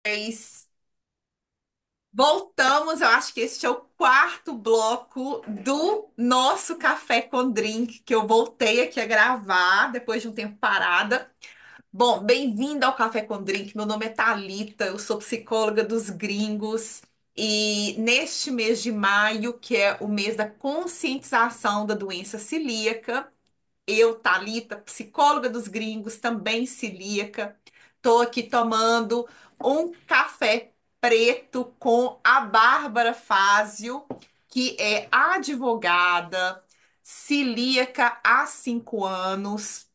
Mas voltamos, eu acho que este é o quarto bloco do nosso Café com Drink, que eu voltei aqui a gravar depois de um tempo parada. Bom, bem-vindo ao Café com Drink. Meu nome é Thalita, eu sou psicóloga dos gringos. E neste mês de maio, que é o mês da conscientização da doença celíaca, eu, Thalita, psicóloga dos gringos, também celíaca, tô aqui tomando um café preto com a Bárbara Fázio, que é advogada, celíaca há 5 anos.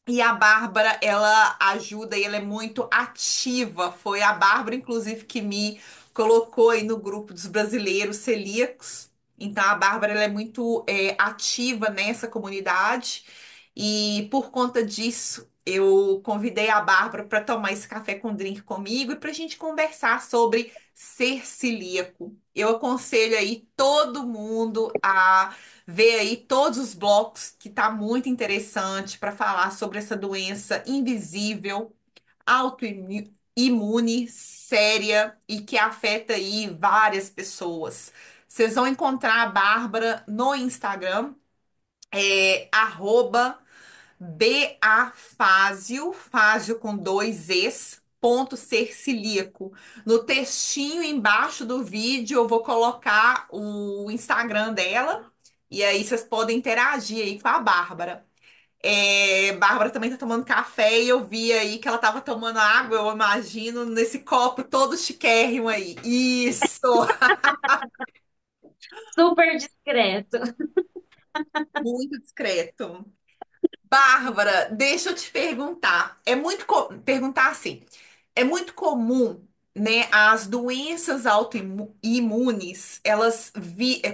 E a Bárbara, ela ajuda e ela é muito ativa. Foi a Bárbara, inclusive, que me colocou aí no grupo dos brasileiros celíacos. Então, a Bárbara, ela é muito ativa nessa comunidade. E por conta disso, eu convidei a Bárbara para tomar esse café com drink comigo e para a gente conversar sobre ser celíaco. Eu aconselho aí todo mundo a ver aí todos os blocos que tá muito interessante para falar sobre essa doença invisível, autoimune, séria e que afeta aí várias pessoas. Vocês vão encontrar a Bárbara no Instagram, arroba Bafásio, Fásio com dois Es, ponto ser celíaco. No textinho embaixo do vídeo eu vou colocar o Instagram dela e aí vocês podem interagir aí com a Bárbara. Bárbara também tá tomando café e eu vi aí que ela tava tomando água, eu imagino, nesse copo todo chiquérrimo aí. Isso! Super discreto. Muito discreto. Bárbara, deixa eu te perguntar. Perguntar assim. É muito comum, né, as doenças autoimunes,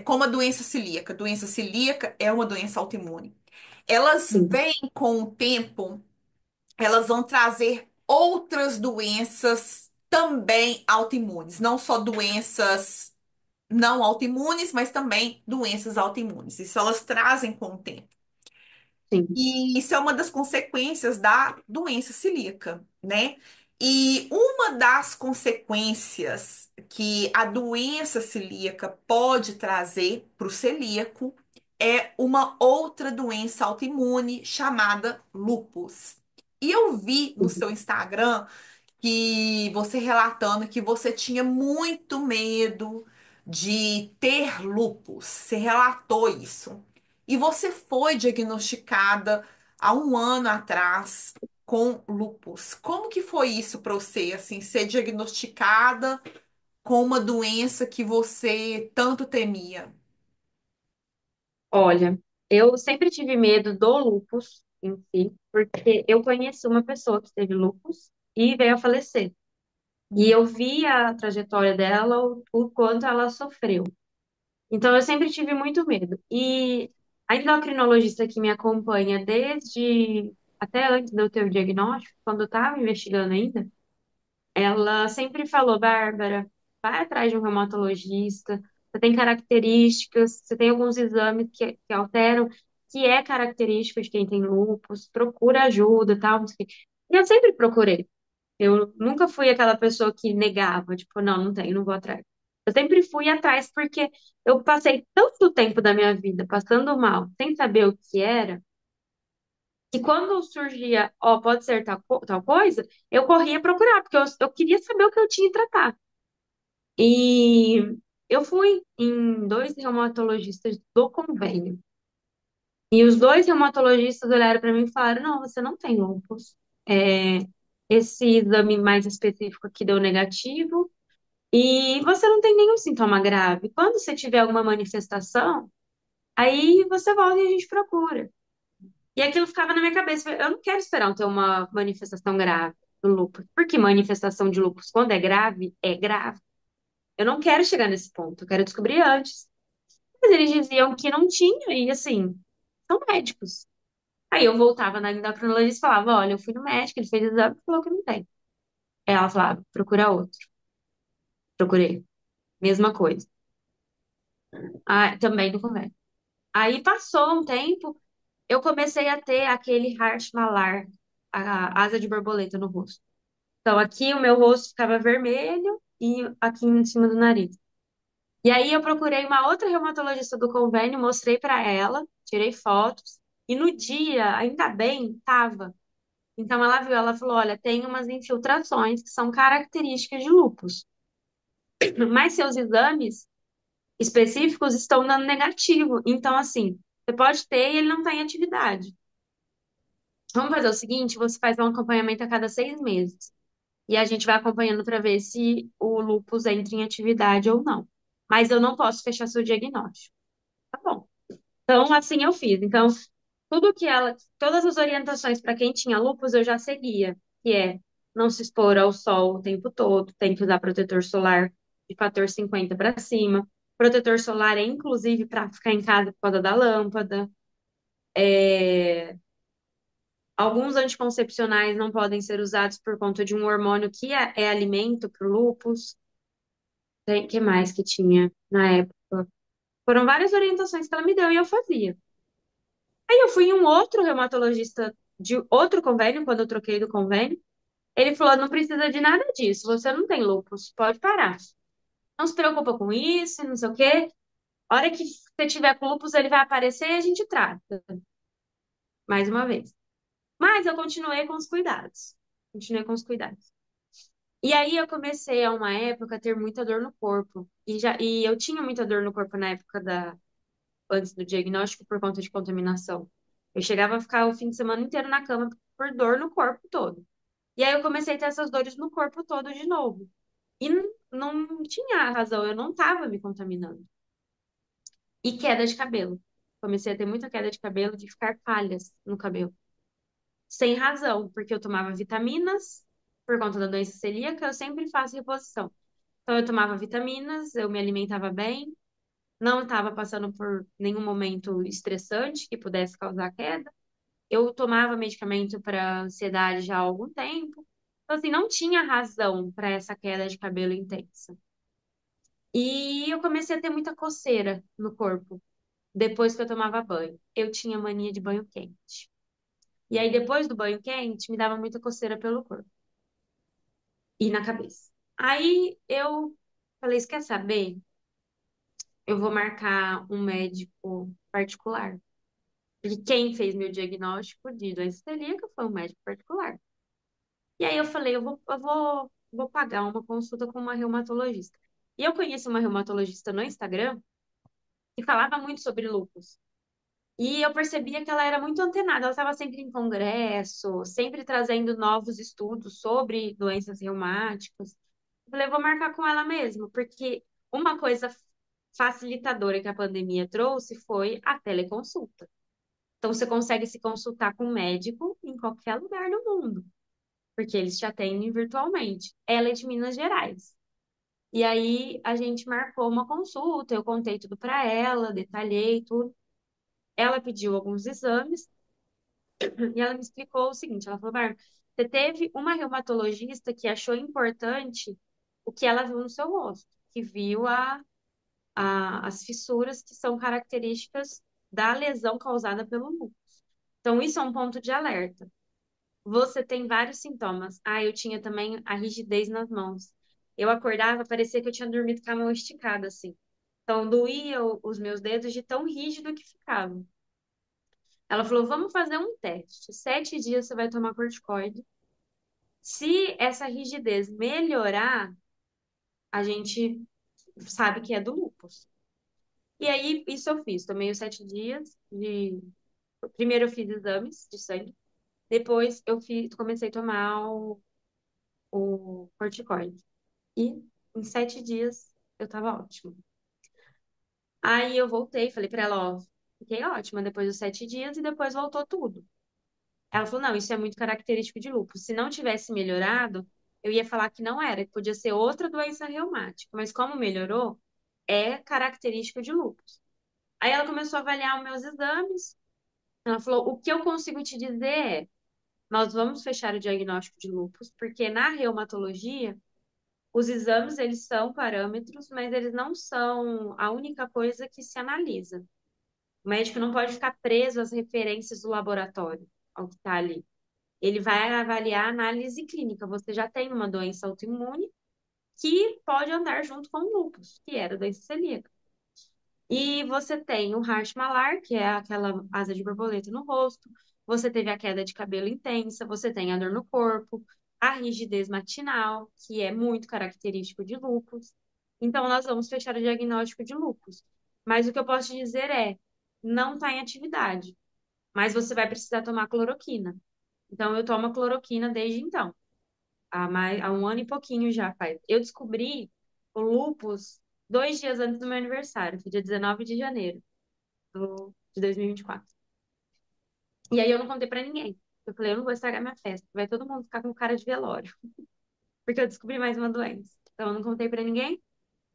como a doença celíaca. Doença celíaca é uma doença autoimune. Elas Sim, vêm com o tempo, elas vão trazer outras doenças também autoimunes, não só doenças não autoimunes, mas também doenças autoimunes. Isso elas trazem com o tempo. sim. E isso é uma das consequências da doença celíaca, né? E uma das consequências que a doença celíaca pode trazer para o celíaco é uma outra doença autoimune chamada lúpus. E eu vi no Sim. seu Instagram que você relatando que você tinha muito medo de ter lúpus. Você relatou isso. E você foi diagnosticada há um ano atrás com lúpus. Como que foi isso para você, assim, ser diagnosticada com uma doença que você tanto temia? Olha, eu sempre tive medo do lúpus em si, porque eu conheci uma pessoa que teve lúpus e veio a falecer. E eu vi a trajetória dela, o quanto ela sofreu. Então, eu sempre tive muito medo. E a endocrinologista que me acompanha desde até antes de eu ter o diagnóstico, quando eu estava investigando ainda, ela sempre falou, Bárbara, vai atrás de um reumatologista, você tem características, você tem alguns exames que alteram, que é característico de quem tem lúpus, procura ajuda, tal, não sei o quê. E eu sempre procurei. Eu nunca fui aquela pessoa que negava, tipo, não, não tenho, não vou atrás. Eu sempre fui atrás porque eu passei tanto tempo da minha vida passando mal, sem saber o que era, que quando surgia, ó, pode ser tal coisa, eu corria procurar, porque eu queria saber o que eu tinha que tratar. E eu fui em dois reumatologistas do convênio. E os dois reumatologistas olharam para mim e falaram: não, você não tem lúpus. É, esse exame mais específico aqui deu negativo. E você não tem nenhum sintoma grave. Quando você tiver alguma manifestação, aí você volta e a gente procura. E aquilo ficava na minha cabeça. Eu não quero esperar ter uma manifestação grave do lúpus. Porque manifestação de lúpus, quando é grave, é grave. Eu não quero chegar nesse ponto. Eu quero descobrir antes. Mas eles diziam que não tinha. E assim, são médicos. Aí eu voltava na endocrinologista e falava: olha, eu fui no médico, ele fez o exame e falou que não tem. Aí ela falava: procura outro. Procurei. Mesma coisa. Ah, também do convênio. Aí passou um tempo, eu comecei a ter aquele Hart malar, a asa de borboleta no rosto. Então, aqui o meu rosto ficava vermelho e aqui em cima do nariz. E aí eu procurei uma outra reumatologista do convênio, mostrei para ela, tirei fotos, e no dia, ainda bem, tava. Então ela viu, ela falou: olha, tem umas infiltrações que são características de lúpus, mas seus exames específicos estão dando negativo. Então, assim, você pode ter e ele não está em atividade. Vamos fazer o seguinte: você faz um acompanhamento a cada 6 meses. E a gente vai acompanhando para ver se o lúpus entra em atividade ou não. Mas eu não posso fechar seu diagnóstico. Tá bom. Então, assim eu fiz. Então, todas as orientações para quem tinha lúpus eu já seguia, que é não se expor ao sol o tempo todo, tem que usar protetor solar de fator 50 para cima. Protetor solar é inclusive para ficar em casa por causa da lâmpada. Alguns anticoncepcionais não podem ser usados por conta de um hormônio que é alimento para o lúpus. Tem, que mais que tinha na época? Foram várias orientações que ela me deu e eu fazia. Aí eu fui em um outro reumatologista de outro convênio, quando eu troquei do convênio. Ele falou: não precisa de nada disso, você não tem lúpus, pode parar. Não se preocupa com isso, não sei o quê. A hora que você tiver com lúpus, ele vai aparecer e a gente trata, mais uma vez. Mas eu continuei com os cuidados. Continuei com os cuidados. E aí eu comecei a uma época a ter muita dor no corpo. E eu tinha muita dor no corpo na época antes do diagnóstico por conta de contaminação. Eu chegava a ficar o fim de semana inteiro na cama por dor no corpo todo. E aí eu comecei a ter essas dores no corpo todo de novo. E não tinha razão, eu não estava me contaminando. E queda de cabelo. Comecei a ter muita queda de cabelo, de ficar falhas no cabelo. Sem razão, porque eu tomava vitaminas, por conta da doença celíaca, eu sempre faço reposição. Então eu tomava vitaminas, eu me alimentava bem, não estava passando por nenhum momento estressante que pudesse causar queda. Eu tomava medicamento para ansiedade já há algum tempo. Então, assim, não tinha razão para essa queda de cabelo intensa. E eu comecei a ter muita coceira no corpo depois que eu tomava banho. Eu tinha mania de banho quente. E aí, depois do banho quente, me dava muita coceira pelo corpo e na cabeça. Aí eu falei: "Você quer saber? Eu vou marcar um médico particular." E quem fez meu diagnóstico de doença celíaca foi um médico particular. E aí eu falei: vou pagar uma consulta com uma reumatologista. E eu conheci uma reumatologista no Instagram que falava muito sobre lúpus. E eu percebia que ela era muito antenada, ela estava sempre em congresso, sempre trazendo novos estudos sobre doenças reumáticas. Eu falei: vou marcar com ela mesmo, porque uma coisa facilitadora que a pandemia trouxe foi a teleconsulta. Então, você consegue se consultar com um médico em qualquer lugar do mundo, porque eles te atendem virtualmente. Ela é de Minas Gerais. E aí, a gente marcou uma consulta, eu contei tudo para ela, detalhei tudo. Ela pediu alguns exames e ela me explicou o seguinte: ela falou: Bárbara, você teve uma reumatologista que achou importante o que ela viu no seu rosto, que viu as fissuras que são características da lesão causada pelo lúpus. Então, isso é um ponto de alerta. Você tem vários sintomas. Ah, eu tinha também a rigidez nas mãos. Eu acordava, parecia que eu tinha dormido com a mão esticada, assim. Então, doía os meus dedos de tão rígido que ficava. Ela falou: vamos fazer um teste. 7 dias você vai tomar corticoide. Se essa rigidez melhorar, a gente sabe que é do lúpus. E aí, isso eu fiz. Tomei os 7 dias de. Primeiro eu fiz exames de sangue. Depois comecei a tomar o corticoide. E em 7 dias eu tava ótima. Aí eu voltei, falei pra ela: ó, fiquei ótima depois dos 7 dias e depois voltou tudo. Ela falou: não, isso é muito característico de lúpus. Se não tivesse melhorado, eu ia falar que não era, que podia ser outra doença reumática. Mas como melhorou, é característico de lúpus. Aí ela começou a avaliar os meus exames. Ela falou: o que eu consigo te dizer é, nós vamos fechar o diagnóstico de lúpus, porque na reumatologia, os exames, eles são parâmetros, mas eles não são a única coisa que se analisa. O médico não pode ficar preso às referências do laboratório, ao que está ali. Ele vai avaliar a análise clínica. Você já tem uma doença autoimune que pode andar junto com o lúpus, que era a doença celíaca. E você tem o Hashimoto, que é aquela asa de borboleta no rosto. Você teve a queda de cabelo intensa, você tem a dor no corpo, a rigidez matinal, que é muito característico de lúpus. Então, nós vamos fechar o diagnóstico de lúpus. Mas o que eu posso te dizer é, não está em atividade, mas você vai precisar tomar cloroquina. Então, eu tomo cloroquina desde então, há um ano e pouquinho já faz. Eu descobri o lúpus 2 dias antes do meu aniversário, foi dia 19 de janeiro de 2024. E aí eu não contei pra ninguém. Eu falei, eu não vou estragar minha festa, vai todo mundo ficar com cara de velório, porque eu descobri mais uma doença. Então eu não contei pra ninguém.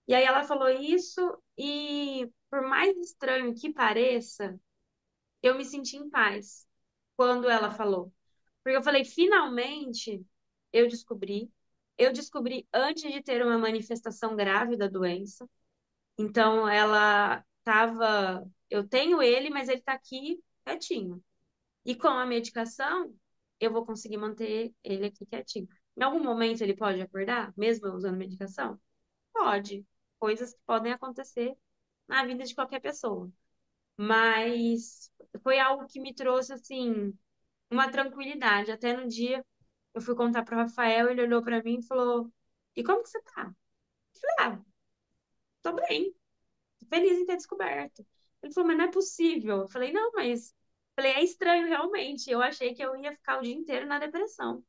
E aí ela falou isso e por mais estranho que pareça, eu me senti em paz quando ela falou. Porque eu falei, finalmente eu descobri. Eu descobri antes de ter uma manifestação grave da doença. Então ela tava, eu tenho ele, mas ele tá aqui quietinho. E com a medicação, eu vou conseguir manter ele aqui quietinho. Em algum momento ele pode acordar, mesmo eu usando medicação? Pode. Coisas que podem acontecer na vida de qualquer pessoa. Mas foi algo que me trouxe, assim, uma tranquilidade. Até no dia, eu fui contar para o Rafael, ele olhou para mim e falou: E como que você tá? Eu falei: Ah, tô bem, tô feliz em ter descoberto. Ele falou: Mas não é possível. Eu falei: Não, mas. Falei: É estranho, realmente. Eu achei que eu ia ficar o dia inteiro na depressão.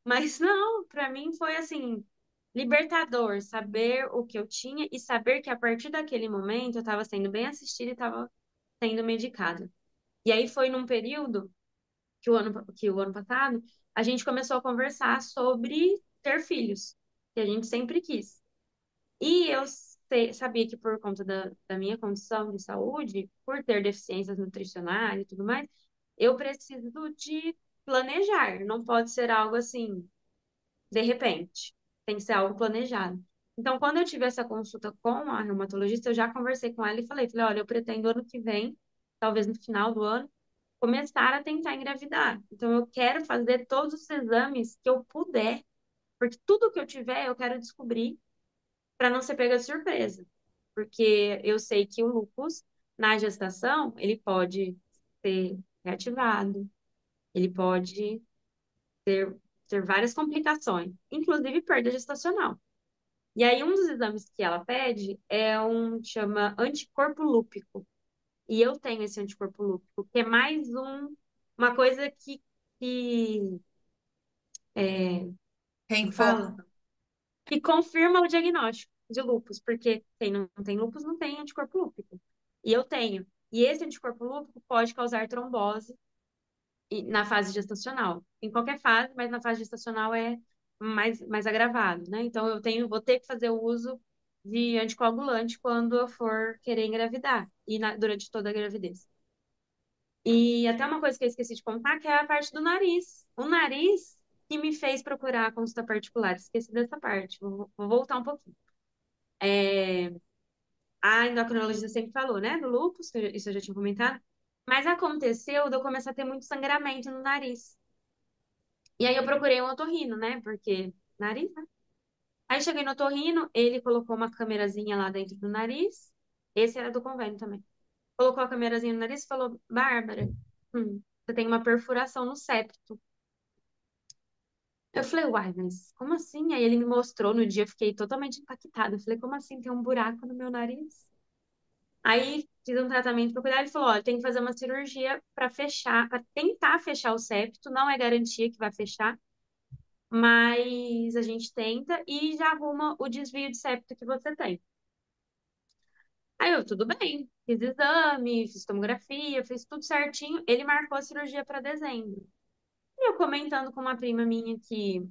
Mas não, para mim foi assim, libertador saber o que eu tinha e saber que a partir daquele momento eu estava sendo bem assistida e estava sendo medicada. E aí foi num período que o ano passado a gente começou a conversar sobre ter filhos, que a gente sempre quis. E eu sabia que por conta da minha condição de saúde, por ter deficiências nutricionais e tudo mais, eu preciso de planejar. Não pode ser algo assim de repente. Tem que ser algo planejado. Então, quando eu tive essa consulta com a reumatologista, eu já conversei com ela e falei, olha, eu pretendo ano que vem, talvez no final do ano, começar a tentar engravidar. Então, eu quero fazer todos os exames que eu puder, porque tudo que eu tiver, eu quero descobrir para não ser pega de surpresa. Porque eu sei que o lúpus, na gestação, ele pode ser reativado, ele pode ter várias complicações, inclusive perda gestacional. E aí, um dos exames que ela pede é um chama anticorpo lúpico. E eu tenho esse anticorpo lúpico, que é mais uma coisa que como fala? Reforça. Que confirma o diagnóstico de lúpus, porque quem não tem lúpus não tem anticorpo lúpico. E eu tenho. E esse anticorpo lúpico pode causar trombose na fase gestacional. Em qualquer fase, mas na fase gestacional é mais agravado, né? Então vou ter que fazer o uso de anticoagulante quando eu for querer engravidar e durante toda a gravidez. E até uma coisa que eu esqueci de contar, que é a parte do nariz. O nariz que me fez procurar a consulta particular. Esqueci dessa parte. Vou voltar um pouquinho. A endocrinologista sempre falou, né, do lúpus, que isso eu já tinha comentado. Mas aconteceu de eu começar a ter muito sangramento no nariz. E aí eu procurei um otorrino, né? Porque nariz, né? Aí cheguei no otorrino, ele colocou uma câmerazinha lá dentro do nariz. Esse era do convênio também. Colocou a câmerazinha no nariz e falou: Bárbara, você tem uma perfuração no septo. Eu falei, uai, mas como assim? Aí ele me mostrou no dia, eu fiquei totalmente impactada. Eu falei, como assim? Tem um buraco no meu nariz? Aí fiz um tratamento para cuidar. Ele falou: olha, tem que fazer uma cirurgia para fechar, para tentar fechar o septo. Não é garantia que vai fechar, mas a gente tenta e já arruma o desvio de septo que você tem. Aí eu, tudo bem, fiz exame, fiz tomografia, fiz tudo certinho. Ele marcou a cirurgia para dezembro. E eu comentando com uma prima minha que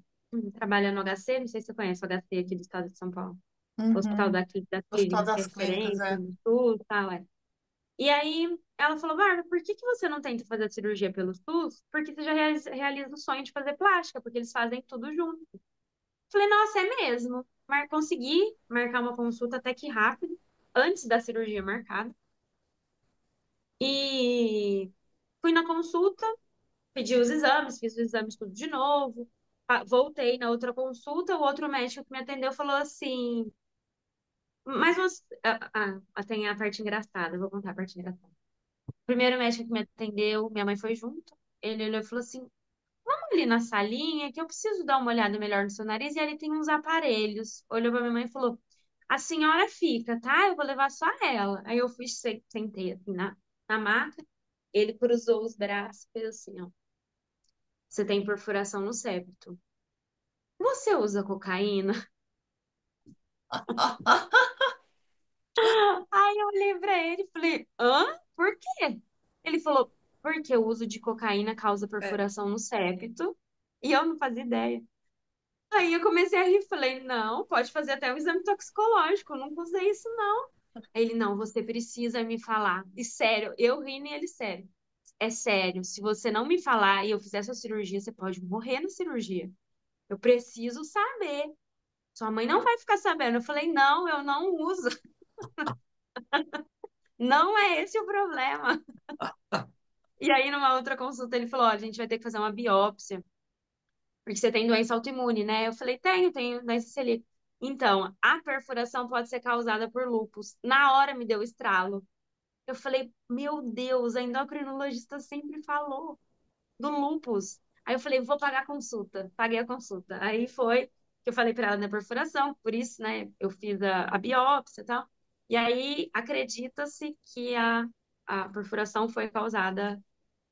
trabalha no HC, não sei se você conhece o HC aqui do estado de São Paulo, o Hospital Uhum. da Hospital Clínica, que é das Clínicas, referência é. no SUS, tal, é. E aí ela falou, Bárbara, por que que você não tenta fazer a cirurgia pelo SUS? Porque você já realiza o sonho de fazer plástica, porque eles fazem tudo junto. Falei, nossa, é mesmo. Consegui marcar uma consulta até que rápido, antes da cirurgia marcada. E fui na consulta, Pedi os exames, fiz os exames tudo de novo. Voltei na outra consulta, o outro médico que me atendeu falou assim, mas você... tem a parte engraçada, eu vou contar a parte engraçada. O primeiro médico que me atendeu, minha mãe foi junto, ele olhou e falou assim, vamos ali na salinha que eu preciso dar uma olhada melhor no seu nariz e ali tem uns aparelhos. Olhou pra minha mãe e falou, a senhora fica, tá? Eu vou levar só ela. Aí eu fui, sentei assim na maca, ele cruzou os braços e fez assim, ó, você tem perfuração no septo. Você usa cocaína? Aí eu olhei pra ele e falei, hã? Por quê? Ele falou, porque o uso de cocaína causa É. perfuração no septo. E eu não fazia ideia. Aí eu comecei a rir, falei, não, pode fazer até um exame toxicológico, eu nunca usei isso, não. Aí ele, não, você precisa me falar. E sério, eu rindo e ele sério. É sério, se você não me falar e eu fizer essa cirurgia, você pode morrer na cirurgia. Eu preciso saber. Sua mãe não vai ficar sabendo. Eu falei, não, eu não uso. Não é esse o problema. E aí, numa outra consulta, ele falou: ó, a gente vai ter que fazer uma biópsia, porque você tem doença autoimune, né? Eu falei: tenho doença celíaca. Então, a perfuração pode ser causada por lúpus. Na hora me deu estralo. Eu falei: meu Deus, a endocrinologista sempre falou do lúpus. Aí eu falei: vou pagar a consulta. Paguei a consulta. Aí foi que eu falei para ela da perfuração, por isso, né, eu fiz a biópsia e tal. E aí acredita-se que a perfuração foi causada,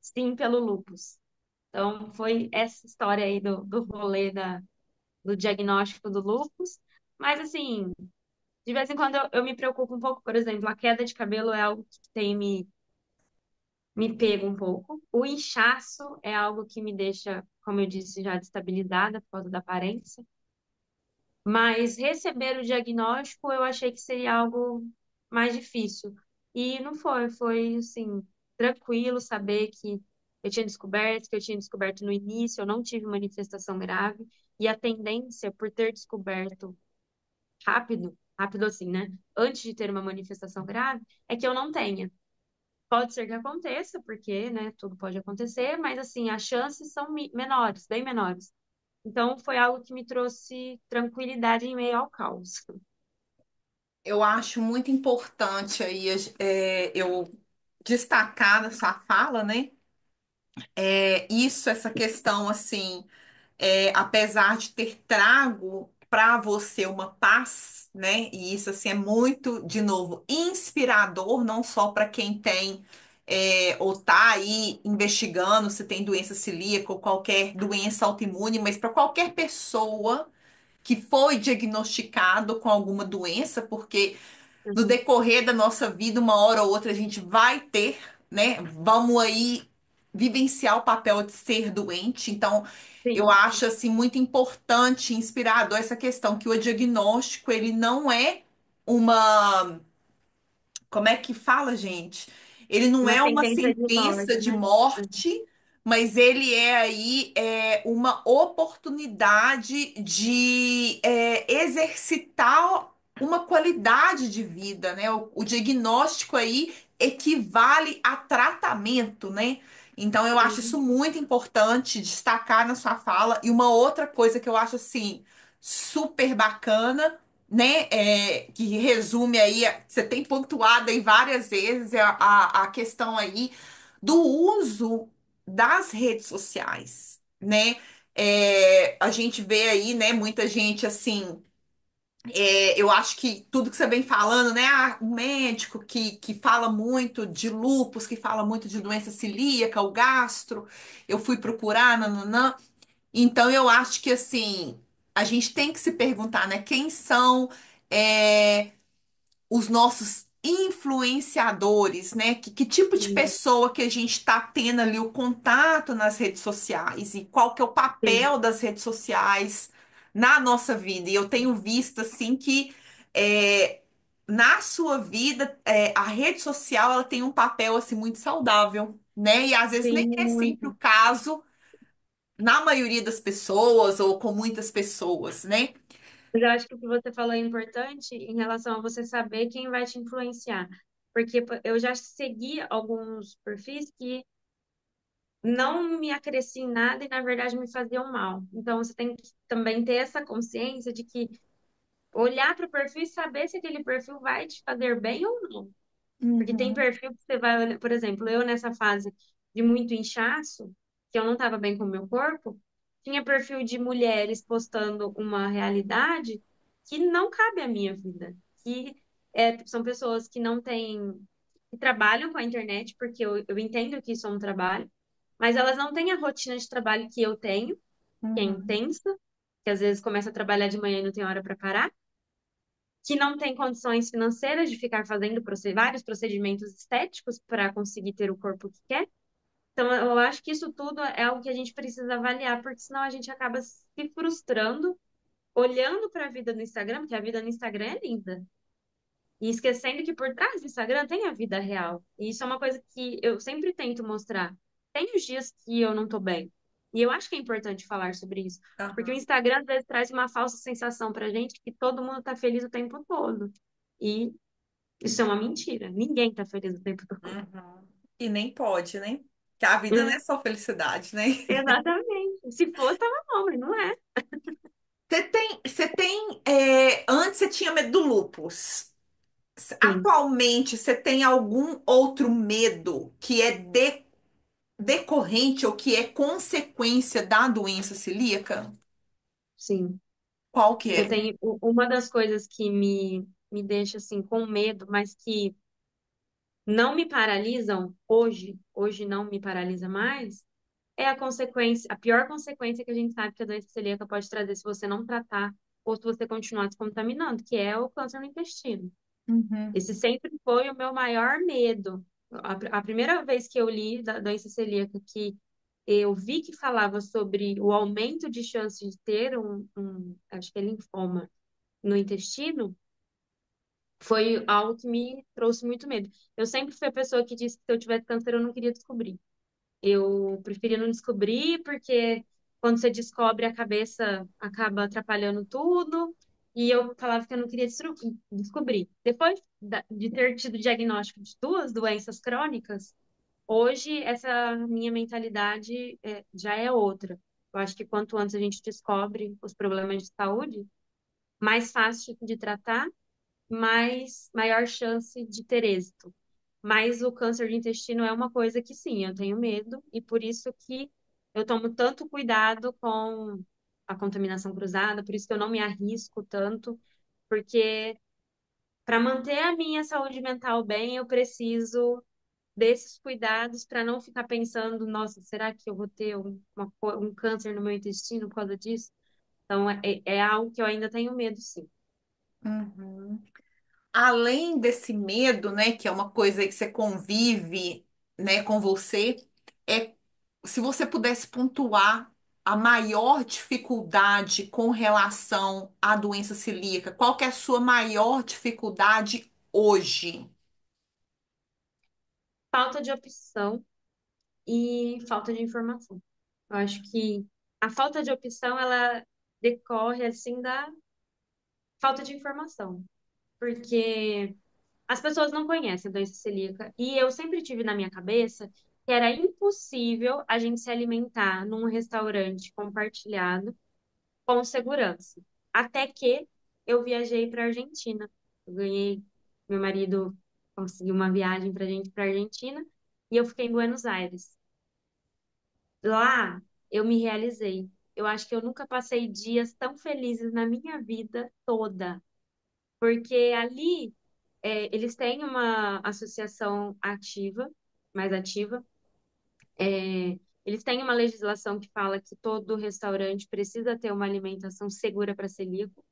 sim, pelo lúpus. Então, foi essa história aí do rolê do diagnóstico do lúpus. Mas, assim, de vez em quando eu me preocupo um pouco, por exemplo, a queda de cabelo é algo que tem me pego um pouco. O inchaço é algo que me deixa, como eu disse, já destabilizada por causa da aparência. Mas receber o diagnóstico eu achei que seria algo mais difícil. E não foi, foi assim, tranquilo saber que que eu tinha descoberto no início, eu não tive manifestação grave, e a tendência por ter descoberto rápido, rápido assim, né? Antes de ter uma manifestação grave, é que eu não tenha. Pode ser que aconteça, porque, né, tudo pode acontecer, mas assim, as chances são menores, bem menores. Então, foi algo que me trouxe tranquilidade em meio ao caos. Eu acho muito importante aí eu destacar nessa fala, né? Isso, essa questão assim, apesar de ter trago para você uma paz, né? E isso assim é muito, de novo, inspirador, não só para quem tem ou tá aí investigando se tem doença celíaca ou qualquer doença autoimune, mas para qualquer pessoa que foi diagnosticado com alguma doença, porque no Uhum. decorrer da nossa vida, uma hora ou outra, a gente vai ter, né? Vamos aí vivenciar o papel de ser doente. Então, eu Sim, acho assim muito importante, inspirador essa questão que o diagnóstico ele não é uma como é que fala, gente? Ele não uma é uma sentença de sentença morte, de né? Uhum. morte, mas ele é aí uma oportunidade de exercitar uma qualidade de vida, né? O diagnóstico aí equivale a tratamento, né? Então eu acho isso Sim, muito importante destacar na sua fala. E uma outra coisa que eu acho assim super bacana, né, que resume aí, você tem pontuado aí várias vezes a questão aí do uso das redes sociais, né? A gente vê aí, né, muita gente assim, eu acho que tudo que você vem falando, né, o médico que fala muito de lúpus, que fala muito de doença celíaca, o gastro, eu fui procurar, nananã. Então, eu acho que assim, a gente tem que se perguntar, né? Quem são é, os nossos influenciadores, né? Que tipo de sim, pessoa que a gente está tendo ali o contato nas redes sociais e qual que é o sim, papel das redes sociais na nossa vida. E eu tenho visto assim que é, na sua vida a rede social ela tem um papel assim muito saudável, né? E às vezes nem sim, é sempre o muito. caso na maioria das pessoas ou com muitas pessoas, né? Mas eu acho que o que você falou é importante em relação a você saber quem vai te influenciar. Porque eu já segui alguns perfis que não me acrescia em nada e, na verdade, me faziam mal. Então, você tem que também ter essa consciência de que olhar para o perfil e saber se aquele perfil vai te fazer bem ou não. Porque tem Uhum, perfil que você vai olhar, por exemplo, eu nessa fase de muito inchaço, que eu não estava bem com o meu corpo, tinha perfil de mulheres postando uma realidade que não cabe à minha vida. Que são pessoas que não têm, que trabalham com a internet, porque eu entendo que isso é um trabalho, mas elas não têm a rotina de trabalho que eu tenho, que é uhum, intensa, que às vezes começa a trabalhar de manhã e não tem hora para parar, que não tem condições financeiras de ficar fazendo vários procedimentos estéticos para conseguir ter o corpo que quer. Então, eu acho que isso tudo é algo que a gente precisa avaliar, porque senão a gente acaba se frustrando, olhando para a vida no Instagram, porque a vida no Instagram é linda, e esquecendo que por trás do Instagram tem a vida real. E isso é uma coisa que eu sempre tento mostrar. Tem os dias que eu não tô bem. E eu acho que é importante falar sobre isso. Porque o aham, Instagram às vezes traz uma falsa sensação pra gente que todo mundo tá feliz o tempo todo. E isso é uma mentira. Ninguém tá feliz o tempo todo. uhum. E nem pode, né? Que a vida não É, é só felicidade, né? exatamente. Se fosse, tava bom, mas não é. Antes você tinha medo do lúpus. Sim, Atualmente, você tem algum outro medo que é decorrente ou que é consequência da doença celíaca? sim. Qual que Eu é? tenho uma das coisas que me deixa assim com medo, mas que não me paralisam hoje não me paralisa mais, é a consequência, a pior consequência que a gente sabe que a doença celíaca pode trazer se você não tratar ou se você continuar se contaminando, que é o câncer no intestino. Uhum, Esse sempre foi o meu maior medo. A primeira vez que eu li da doença celíaca, que eu vi que falava sobre o aumento de chance de ter acho que é linfoma no intestino, foi algo que me trouxe muito medo. Eu sempre fui a pessoa que disse que se eu tivesse câncer eu não queria descobrir. Eu preferia não descobrir, porque quando você descobre, a cabeça acaba atrapalhando tudo. E eu falava que eu não queria descobrir. Depois de ter tido o diagnóstico de duas doenças crônicas, hoje essa minha mentalidade já é outra. Eu acho que quanto antes a gente descobre os problemas de saúde, mais fácil de tratar, mais maior chance de ter êxito. Mas o câncer de intestino é uma coisa que sim, eu tenho medo e por isso que eu tomo tanto cuidado com a contaminação cruzada, por isso que eu não me arrisco tanto, porque para manter a minha saúde mental bem, eu preciso desses cuidados para não ficar pensando, nossa, será que eu vou ter um câncer no meu intestino por causa disso? Então, é algo que eu ainda tenho medo, sim. uhum. Além desse medo, né, que é uma coisa aí que você convive, né, com você, é se você pudesse pontuar a maior dificuldade com relação à doença celíaca, qual que é a sua maior dificuldade hoje? Falta de opção e falta de informação. Eu acho que a falta de opção, ela decorre, assim, da falta de informação, porque as pessoas não conhecem a doença celíaca e eu sempre tive na minha cabeça que era impossível a gente se alimentar num restaurante compartilhado com segurança. Até que eu viajei para a Argentina. Eu ganhei, meu marido conseguiu uma viagem para gente para a Argentina e eu fiquei em Buenos Aires. Lá eu me realizei. Eu acho que eu nunca passei dias tão felizes na minha vida toda, porque ali eles têm uma associação ativa, mais ativa. Eles têm uma legislação que fala que todo restaurante precisa ter uma alimentação segura para celíaco.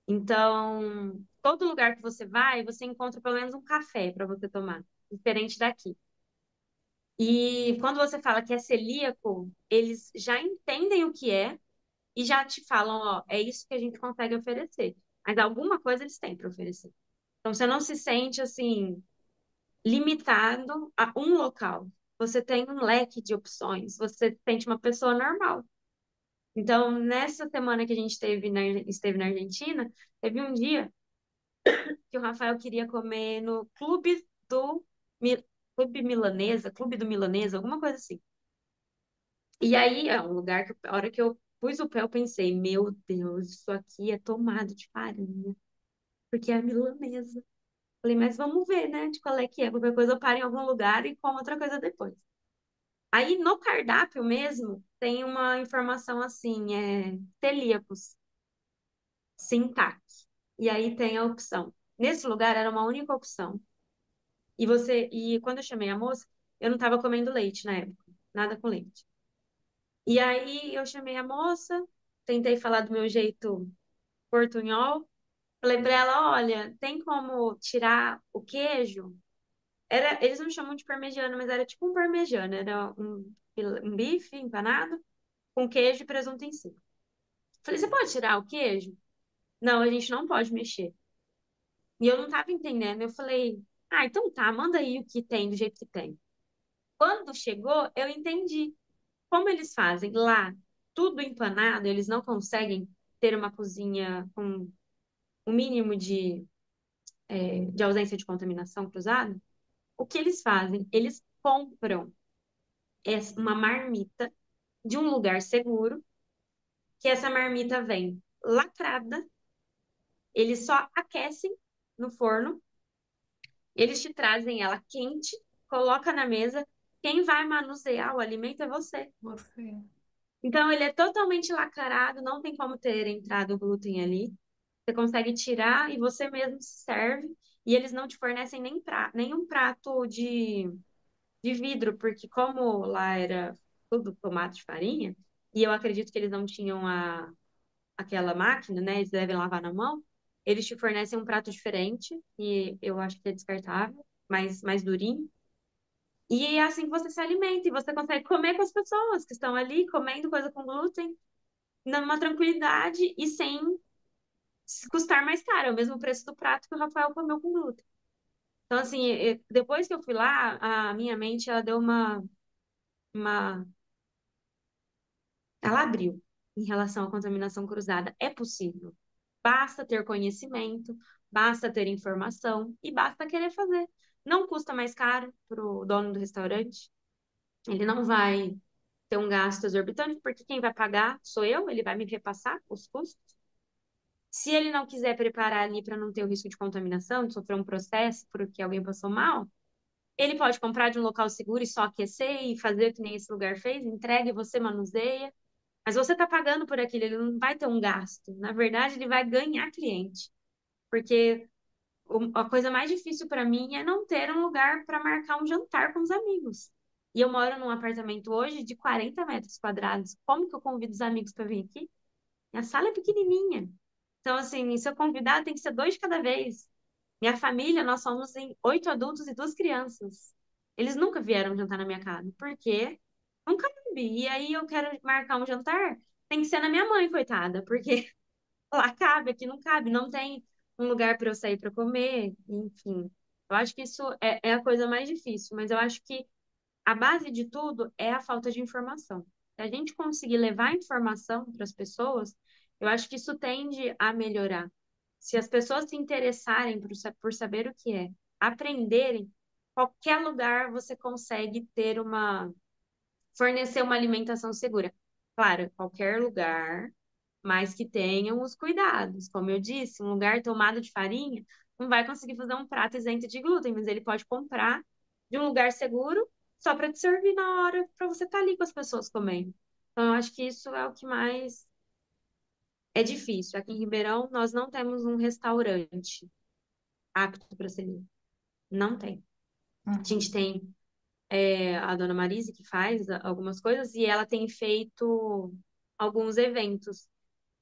Então, todo lugar que você vai, você encontra pelo menos um café para você tomar, diferente daqui. E quando você fala que é celíaco, eles já entendem o que é e já te falam, ó, é isso que a gente consegue oferecer. Mas alguma coisa eles têm para oferecer. Então você não se sente assim limitado a um local. Você tem um leque de opções. Você se sente uma pessoa normal. Então, nessa semana que a gente esteve na Argentina, teve um dia que o Rafael queria comer no Clube do Mi- Clube Milanesa, Clube do Milanesa, alguma coisa assim. E aí é um lugar que a hora que eu pus o pé, eu pensei, meu Deus, isso aqui é tomado de farinha, porque é milanesa. Falei, mas vamos ver, né, de qual é que é. Qualquer coisa eu paro em algum lugar e como outra coisa depois. Aí no cardápio mesmo tem uma informação assim, celíacos, sintac. E aí tem a opção. Nesse lugar era uma única opção. E quando eu chamei a moça, eu não estava comendo leite na época, nada com leite. E aí eu chamei a moça, tentei falar do meu jeito portunhol, falei pra ela, olha, tem como tirar o queijo? Eles não chamam de parmegiana, mas era tipo um parmegiana, era um bife empanado com queijo e presunto em cima. Falei, você pode tirar o queijo? Não, a gente não pode mexer. E eu não tava entendendo. Eu falei, ah, então tá, manda aí o que tem, do jeito que tem. Quando chegou, eu entendi. Como eles fazem lá, tudo empanado, eles não conseguem ter uma cozinha com o mínimo de ausência de contaminação cruzada. O que eles fazem? Eles compram uma marmita de um lugar seguro, que essa marmita vem lacrada, eles só aquecem no forno, eles te trazem ela quente, coloca na mesa, quem vai manusear o alimento é você. Você. Então ele é totalmente lacrado, não tem como ter entrado glúten ali. Você consegue tirar e você mesmo se serve. E eles não te fornecem nenhum prato de vidro, porque como lá era tudo tomate de farinha, e eu acredito que eles não tinham aquela máquina, né? Eles devem lavar na mão. Eles te fornecem um prato diferente, e eu acho que é descartável, mais durinho. E é assim que você se alimenta, e você consegue comer com as pessoas que estão ali comendo coisa com glúten, numa tranquilidade e sem custar mais caro. É o mesmo preço do prato que o Rafael comeu com glúten. Então, assim, depois que eu fui lá, a minha mente, ela deu uma... Ela abriu em relação à contaminação cruzada. É possível. Basta ter conhecimento, basta ter informação e basta querer fazer. Não custa mais caro para o dono do restaurante. Ele não vai ter um gasto exorbitante, porque quem vai pagar sou eu, ele vai me repassar os custos. Se ele não quiser preparar ali para não ter o risco de contaminação, de sofrer um processo porque alguém passou mal, ele pode comprar de um local seguro e só aquecer e fazer o que nem esse lugar fez, entrega e você manuseia. Mas você está pagando por aquilo, ele não vai ter um gasto. Na verdade, ele vai ganhar cliente. Porque a coisa mais difícil para mim é não ter um lugar para marcar um jantar com os amigos. E eu moro num apartamento hoje de 40 metros quadrados. Como que eu convido os amigos para vir aqui? Minha sala é pequenininha. Então, assim, se eu convidar, tem que ser dois de cada vez. Minha família, nós somos em 8 adultos e 2 crianças. Eles nunca vieram jantar na minha casa. Por quê? Não cabe. E aí eu quero marcar um jantar, tem que ser na minha mãe, coitada, porque lá cabe, aqui não cabe, não tem um lugar para eu sair para comer, enfim. Eu acho que isso é a coisa mais difícil, mas eu acho que a base de tudo é a falta de informação. Se a gente conseguir levar informação para as pessoas, eu acho que isso tende a melhorar. Se as pessoas se interessarem por saber o que é, aprenderem, qualquer lugar você consegue fornecer uma alimentação segura. Claro, qualquer lugar, mas que tenham os cuidados. Como eu disse, um lugar tomado de farinha não vai conseguir fazer um prato isento de glúten, mas ele pode comprar de um lugar seguro só para te servir na hora para você estar ali com as pessoas comendo. Então, eu acho que isso é o que mais é difícil. Aqui em Ribeirão, nós não temos um restaurante apto para servir. Não tem. A gente Uhum. tem a dona Marise que faz algumas coisas e ela tem feito alguns eventos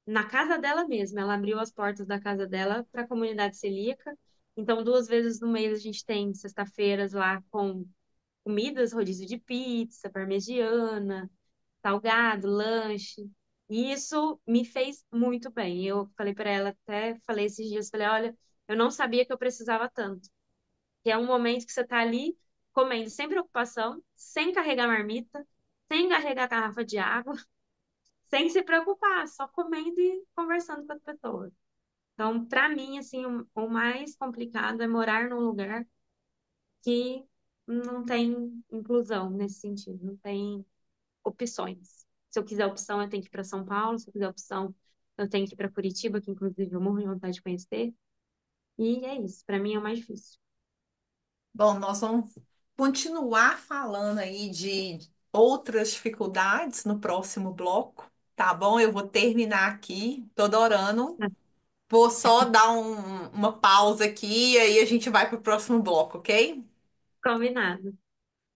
na casa dela mesma. Ela abriu as portas da casa dela para a comunidade celíaca. Então, 2 vezes no mês a gente tem sexta-feiras lá com comidas, rodízio de pizza, parmegiana, salgado, lanche. E isso me fez muito bem. Eu falei para ela, até falei esses dias, falei, olha, eu não sabia que eu precisava tanto. Que é um momento que você está ali comendo sem preocupação, sem carregar marmita, sem carregar garrafa de água, sem se preocupar, só comendo e conversando com as pessoas. Então, para mim, assim, o mais complicado é morar num lugar que não tem inclusão nesse sentido, não tem opções. Se eu quiser opção, eu tenho que ir para São Paulo. Se eu quiser opção, eu tenho que ir para Curitiba, que inclusive eu morro de vontade de conhecer. E é isso. Para mim é o mais difícil. Bom, nós vamos continuar falando aí de outras dificuldades no próximo bloco, tá bom? Eu vou terminar aqui, tô adorando. Ah, Vou só dar uma pausa aqui e aí a gente vai pro próximo bloco, ok? combinado.